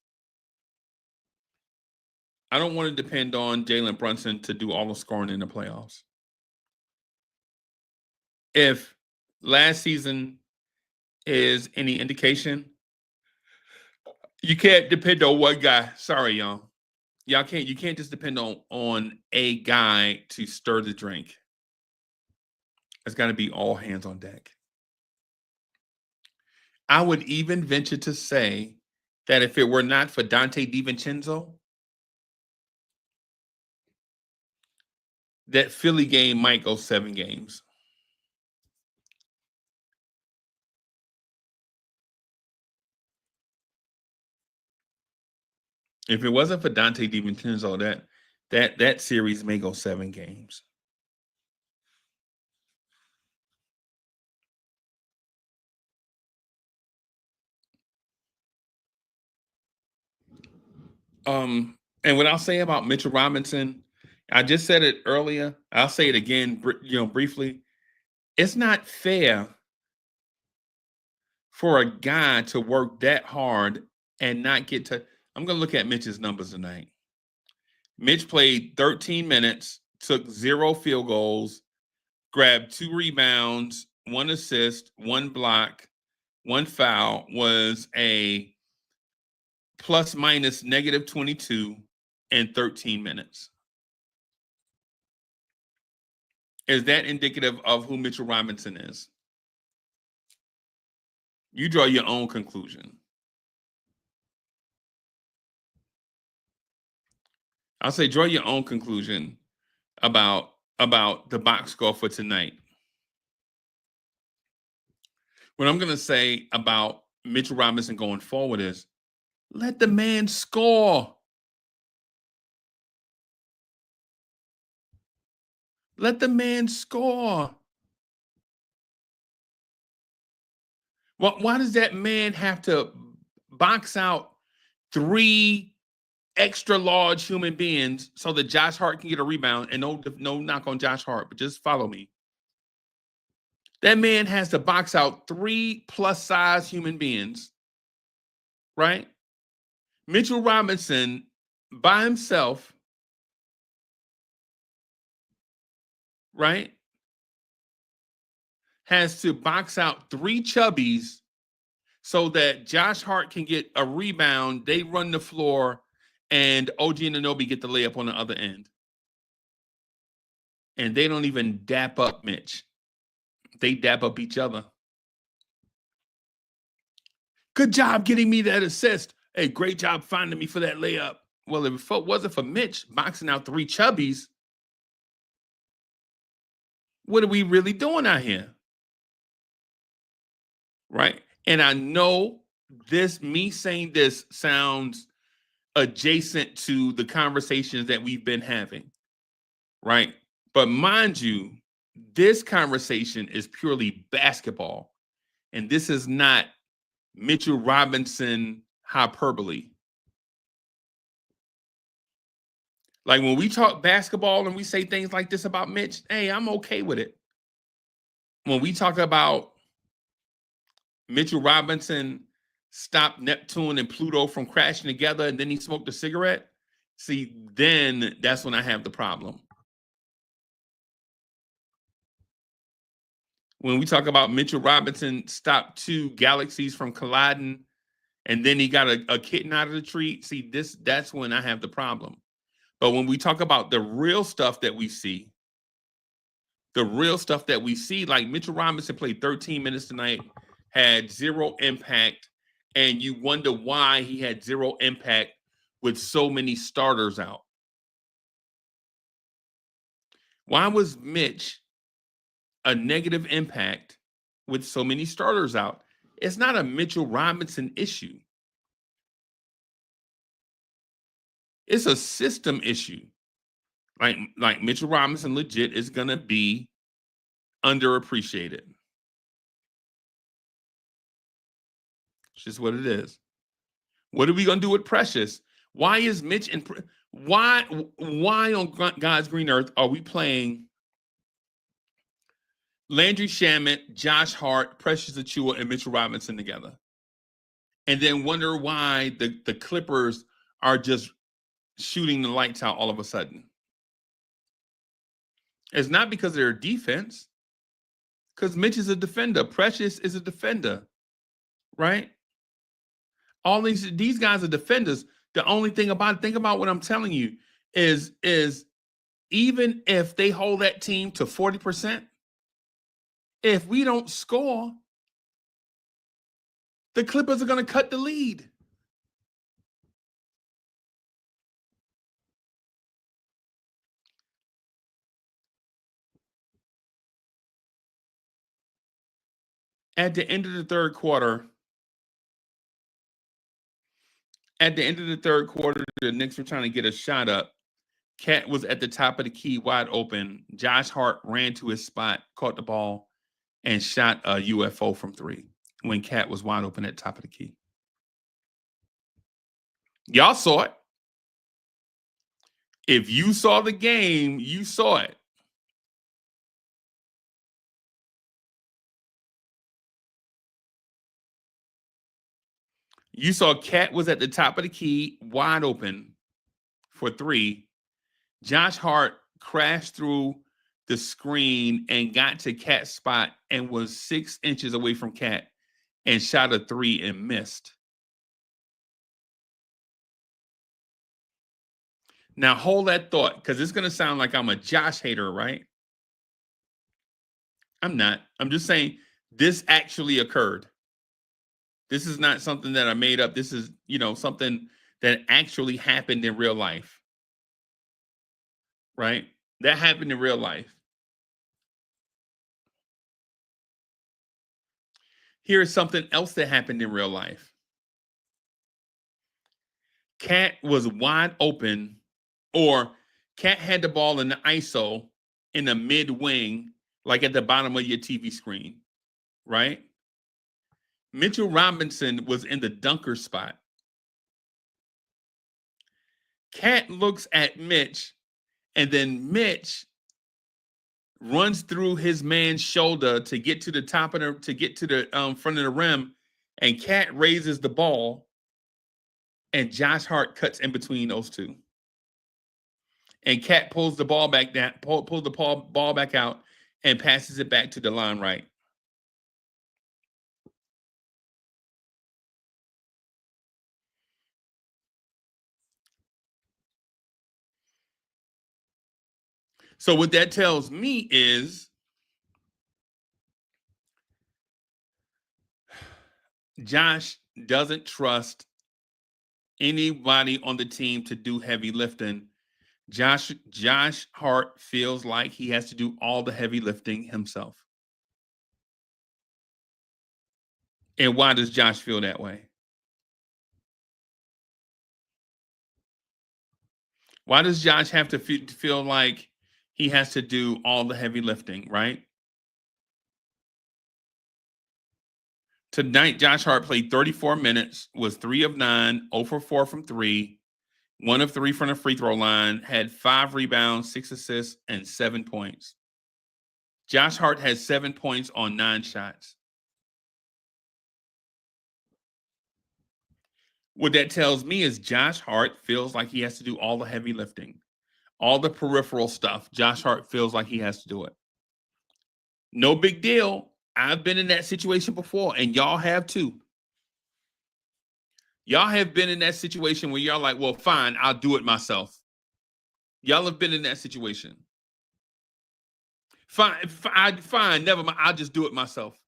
D: I don't want to depend on Jalen Brunson to do all the scoring in the playoffs. If last season is any indication, you can't depend on one guy. Sorry, y'all. You can't just depend on a guy to stir the drink. It's got to be all hands on deck. I would even venture to say that if it were not for Dante DiVincenzo, that Philly game might go 7 games. If it wasn't for Dante DiVincenzo, that series may go 7 games. And what I'll say about Mitchell Robinson, I just said it earlier. I'll say it again, briefly. It's not fair for a guy to work that hard and not get to. I'm going to look at Mitch's numbers tonight. Mitch played 13 minutes, took 0 field goals, grabbed 2 rebounds, 1 assist, 1 block, 1 foul, was a plus minus negative 22 in 13 minutes. Is that indicative of who Mitchell Robinson is? You draw your own conclusion. I'll say draw your own conclusion about the box score for tonight. What I'm going to say about Mitchell Robinson going forward is, let the man score. Let the man score. Why does that man have to box out 3 extra large human beings so that Josh Hart can get a rebound? And no knock on Josh Hart, but just follow me. That man has to box out 3 plus size human beings, right? Mitchell Robinson by himself, right, has to box out 3 chubbies so that Josh Hart can get a rebound. They run the floor, and OG Anunoby get the layup on the other end. And they don't even dap up Mitch. They dap up each other. Good job getting me that assist. Hey, great job finding me for that layup. Well, if it wasn't for Mitch boxing out 3 chubbies, what are we really doing out here? Right? And I know me saying this sounds adjacent to the conversations that we've been having, right? But mind you, this conversation is purely basketball. And this is not Mitchell Robinson hyperbole. Like when we talk basketball and we say things like this about Mitch, hey, I'm okay with it. When we talk about Mitchell Robinson stopped Neptune and Pluto from crashing together and then he smoked a cigarette, see, then that's when I have the problem. When we talk about Mitchell Robinson stopped 2 galaxies from colliding and then he got a kitten out of the tree, see, that's when I have the problem. But when we talk about the real stuff that we see, like Mitchell Robinson played 13 minutes tonight, had 0 impact, and you wonder why he had 0 impact with so many starters out. Why was Mitch a negative impact with so many starters out? It's not a Mitchell Robinson issue. It's a system issue. Like Mitchell Robinson legit is going to be underappreciated. It's just what it is. What are we going to do with Precious? Why is Mitch and why on God's green earth are we playing Landry Shamet, Josh Hart, Precious Achiuwa, and Mitchell Robinson together? And then wonder why the Clippers are just shooting the lights out all of a sudden. It's not because they're a defense, because Mitch is a defender. Precious is a defender, right? All these guys are defenders. The only thing think about what I'm telling you is even if they hold that team to 40%, if we don't score, the Clippers are going to cut the lead. At the end of the third quarter, the Knicks were trying to get a shot up. Cat was at the top of the key, wide open. Josh Hart ran to his spot, caught the ball, and shot a UFO from 3 when Cat was wide open at the top of the key. Y'all saw it. If you saw the game, you saw it. You saw Cat was at the top of the key, wide open for 3. Josh Hart crashed through the screen and got to Cat's spot and was 6 inches away from Cat and shot a 3 and missed. Now hold that thought, because it's going to sound like I'm a Josh hater, right? I'm not. I'm just saying this actually occurred. This is not something that I made up. This is, something that actually happened in real life. Right? That happened in real life. Here's something else that happened in real life. Cat was wide open, or Cat had the ball in the ISO in the mid wing, like at the bottom of your TV screen, right? Mitchell Robinson was in the dunker spot. Cat looks at Mitch, and then Mitch runs through his man's shoulder to get to the top of the front of the rim, and Cat raises the ball, and Josh Hart cuts in between those two. And Cat pulls the ball back down, pulls the ball back out, and passes it back to the line right. So what that tells me is Josh doesn't trust anybody on the team to do heavy lifting. Josh Hart feels like he has to do all the heavy lifting himself. And why does Josh feel that way? Why does Josh have to feel like he has to do all the heavy lifting, right? Tonight, Josh Hart played 34 minutes, was 3 of 9, 0 for 4 from 3, 1 of 3 from the free throw line, had 5 rebounds, 6 assists, and 7 points. Josh Hart has 7 points on 9 shots. What that tells me is Josh Hart feels like he has to do all the heavy lifting, all the peripheral stuff. Josh Hart feels like he has to do it. No big deal. I've been in that situation before, and y'all have too. Y'all have been in that situation where y'all like, well, fine, I'll do it myself. Y'all have been in that situation. Fine, never mind. I'll just do it myself.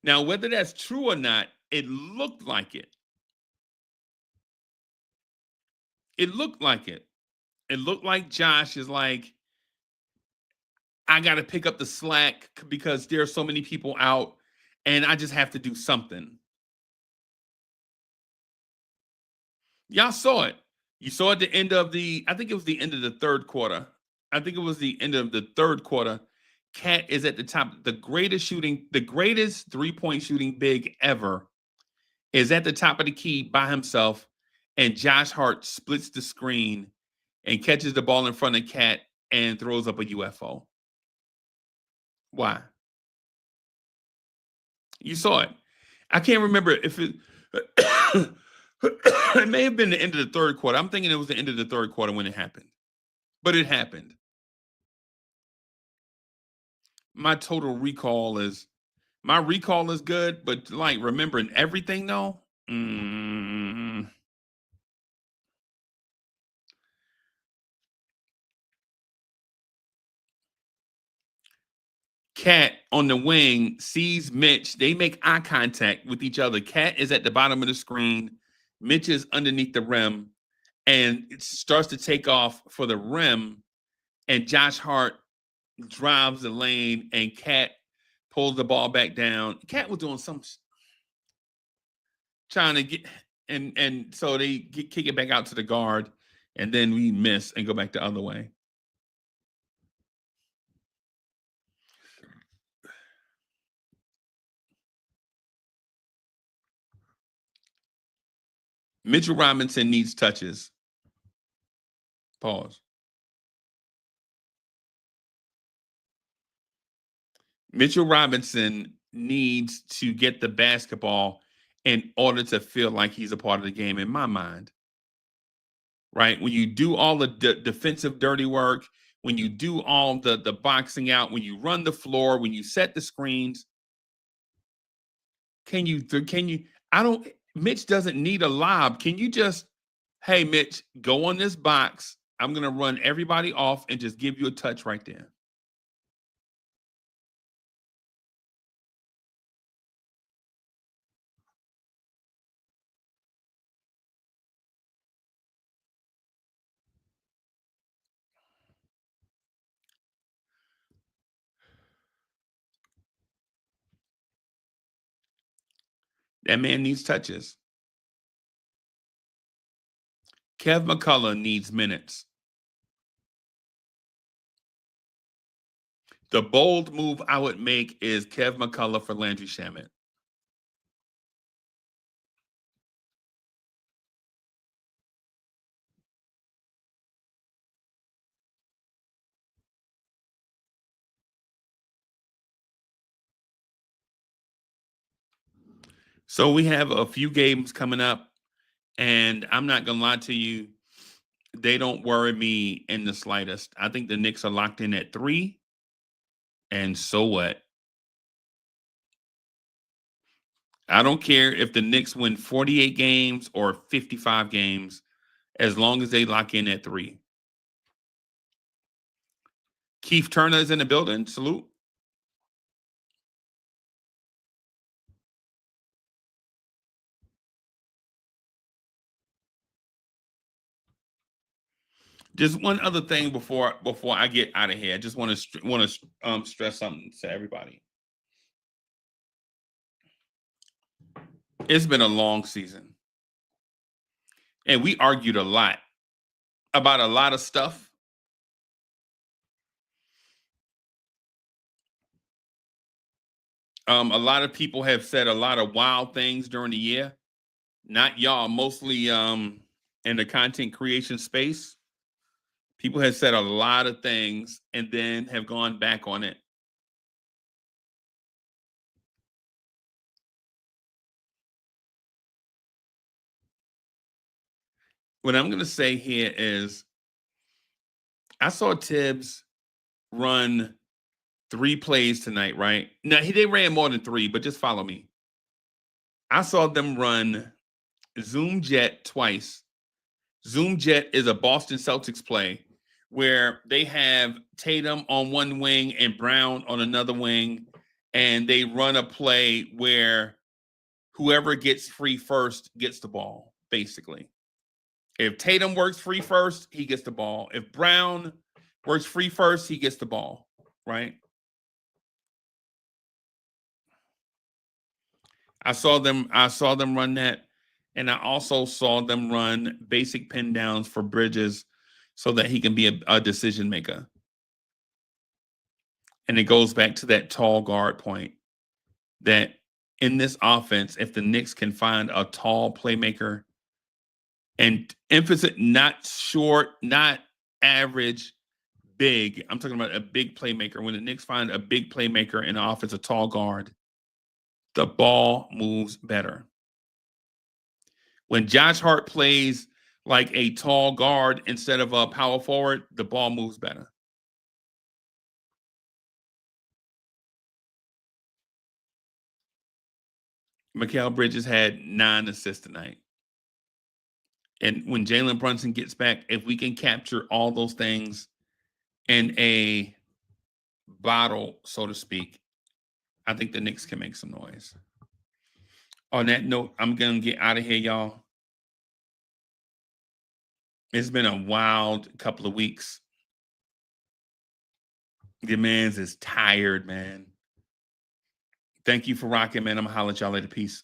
D: Now, whether that's true or not, it looked like it. It looked like it. It looked like Josh is like, I got to pick up the slack because there are so many people out and I just have to do something. Y'all saw it. You saw at the end of I think it was the end of the third quarter. I think it was the end of the third quarter. Cat is at the top. The greatest 3-point shooting big ever is at the top of the key by himself. And Josh Hart splits the screen and catches the ball in front of Cat and throws up a UFO. Why? You saw it. I can't remember if it it may have been the end of the third quarter. I'm thinking it was the end of the third quarter when it happened. But it happened. My recall is good, but like remembering everything though. Cat on the wing sees Mitch. They make eye contact with each other. Cat is at the bottom of the screen. Mitch is underneath the rim, and it starts to take off for the rim. And Josh Hart drives the lane, and Cat pulls the ball back down. Cat was doing some trying to get, and so they kick it back out to the guard, and then we miss and go back the other way. Mitchell Robinson needs touches. Pause. Mitchell Robinson needs to get the basketball in order to feel like he's a part of the game, in my mind. Right? When you do all the defensive dirty work, when you do all the boxing out, when you run the floor, when you set the screens, Mitch doesn't need a lob. Can you just, hey, Mitch, go on this box. I'm going to run everybody off and just give you a touch right there. That man needs touches. Kev McCullough needs minutes. The bold move I would make is Kev McCullough for Landry Shamet. So we have a few games coming up, and I'm not going to lie to you. They don't worry me in the slightest. I think the Knicks are locked in at 3, and so what? I don't care if the Knicks win 48 games or 55 games. as long as they lock in at 3. Keith Turner is in the building. Salute. Just one other thing before I get out of here. I just want to stress something to everybody. It's been a long season, and we argued a lot about a lot of stuff. A lot of people have said a lot of wild things during the year. Not y'all, mostly in the content creation space. People have said a lot of things and then have gone back on it. What I'm going to say here is I saw Tibbs run 3 plays tonight, right? Now, they ran more than 3, but just follow me. I saw them run Zoom Jet twice. Zoom Jet is a Boston Celtics play where they have Tatum on one wing and Brown on another wing, and they run a play where whoever gets free first gets the ball, basically. If Tatum works free first, he gets the ball. If Brown works free first, he gets the ball, right? I saw them run that, and I also saw them run basic pin downs for Bridges so that he can be a decision maker. And it goes back to that tall guard point that in this offense, if the Knicks can find a tall playmaker, and emphasis not short, not average, big. I'm talking about a big playmaker. When the Knicks find a big playmaker in the offense, a tall guard, the ball moves better. When Josh Hart plays like a tall guard instead of a power forward, the ball moves better. Mikal Bridges had 9 assists tonight. And when Jalen Brunson gets back, if we can capture all those things in a bottle, so to speak, I think the Knicks can make some noise. On that note, I'm going to get out of here, y'all. It's been a wild couple of weeks. Your man's is tired, man. Thank you for rocking, man. I'm going to holler at y'all later. Peace.